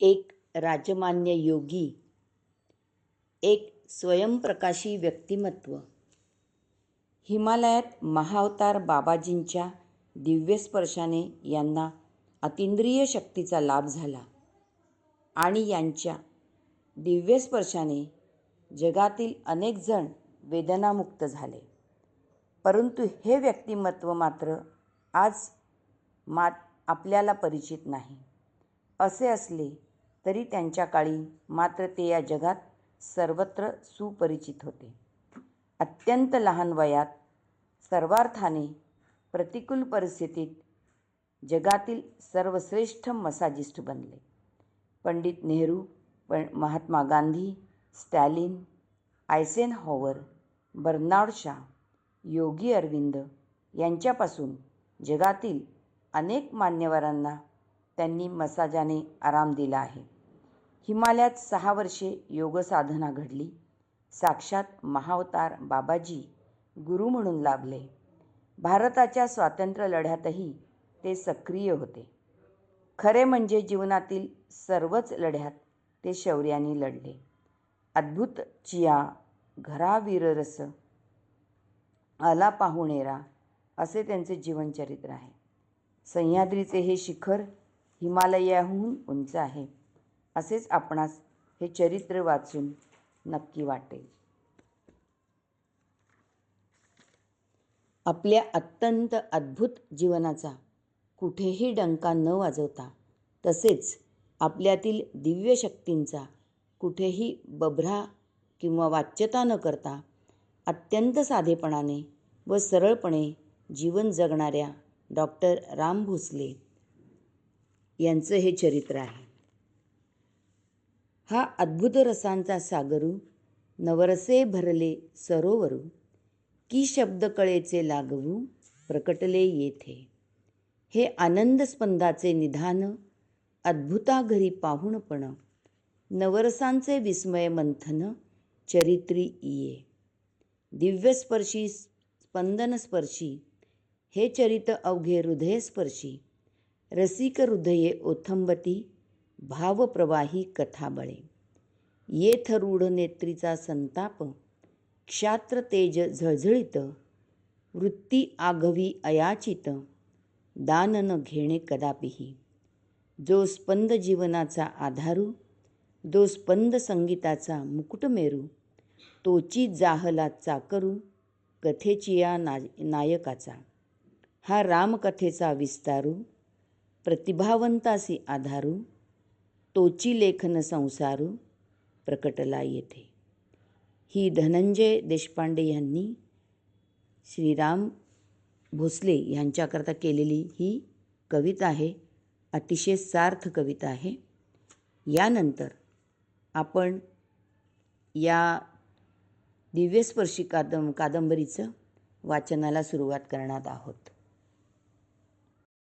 एक राजमान्य योगी, एक स्वयंप्रकाशी व्यक्तिमत्व. हिमालयात महाअवतार बाबाजींच्या दिव्यस्पर्शाने यांना अतींद्रिय शक्तीचा लाभ झाला आणि यांच्या दिव्यस्पर्शाने जगातील अनेक जण वेदनामुक्त झाले. परंतु हे व्यक्तिमत्व मात्र आज आपल्याला परिचित नाही. असे असले तरी त्यांच्या काळी मात्र ते या जगात सर्वत्र सुपरिचित होते. अत्यंत लहान वयात सर्वार्थाने प्रतिकूल परिस्थितीत जगातील सर्वश्रेष्ठ मसाजिस्ट बनले. पंडित नेहरू, महात्मा गांधी, स्टॅलिन, आयसेनहॉवर, बर्नार्ड शॉ, योगी अरविंद यांच्यापासून जगातील अनेक मान्यवरांना त्यांनी मसाजाने आराम दिला आहे. हिमालयात 6 वर्षे योगसाधना घडली. साक्षात महाअवतार बाबाजी गुरु म्हणून लाभले. भारताच्या स्वातंत्र्य लढ्यातही ते सक्रिय होते. खरे म्हणजे जीवनातील सर्वच लढ्यात ते शौर्याने लढले. अद्भुत चिया घरा वीररस आला पाहुणेरा असे त्यांचे जीवनचरित्र आहे. सह्याद्रीचे हे शिखर हिमालयाहून उंच आहे असेच आपणास हे चरित्र वाचून नक्की वाटेल. आपल्या अत्यंत अद्भुत जीवनाचा कुठेही डंका न वाजवता, तसेच आपल्यातील दिव्य शक्तींचा कुठेही बभरा किंवा वाच्यता न करता अत्यंत साधेपणाने व सरळपणे जीवन जगणाऱ्या डॉक्टर राम भोसले यांचं हे चरित्र आहे. हा अद्भुत रसांचा सागरू, नवरसे भरले सरोवरू, की शब्द कळेचे लागवू, प्रकटले येथे. हे आनंद स्पंदाचे निधान, अद्भुता घरी पाहुणपण, नवरसांचे विस्मय मंथन, चरित्री इये. दिव्यस्पर्शी स्पंदनस्पर्शी हे चरित अवघे हृदयस्पर्शी, रसिक हृदये ओथंबती, भावप्रवाही कथाबळे. येथ रूढ नेत्रीचा संताप, क्षात्र तेज झळझळीत, वृत्ती आघवी अयाचित, दान न घेणे कदापिही. जो स्पंद जीवनाचा आधारू, जो स्पंद संगीताचा मुकुटमेरू, तोची जाहला चाकरू, कथेची या नायकाचा. हा रामकथेचा विस्तारू, प्रतिभावंतासी आधारू, तोची लेखन संसारू, प्रकटला येथे. ही धनंजय देशपांडे यांनी श्रीराम भोसले यांच्याकरता केलेली ही कविता आहे. अतिशय सार्थ कविता आहे. यानंतर आपण या दिव्यस्पर्शी कादंबरीचं वाचनाला सुरुवात करणार आहोत.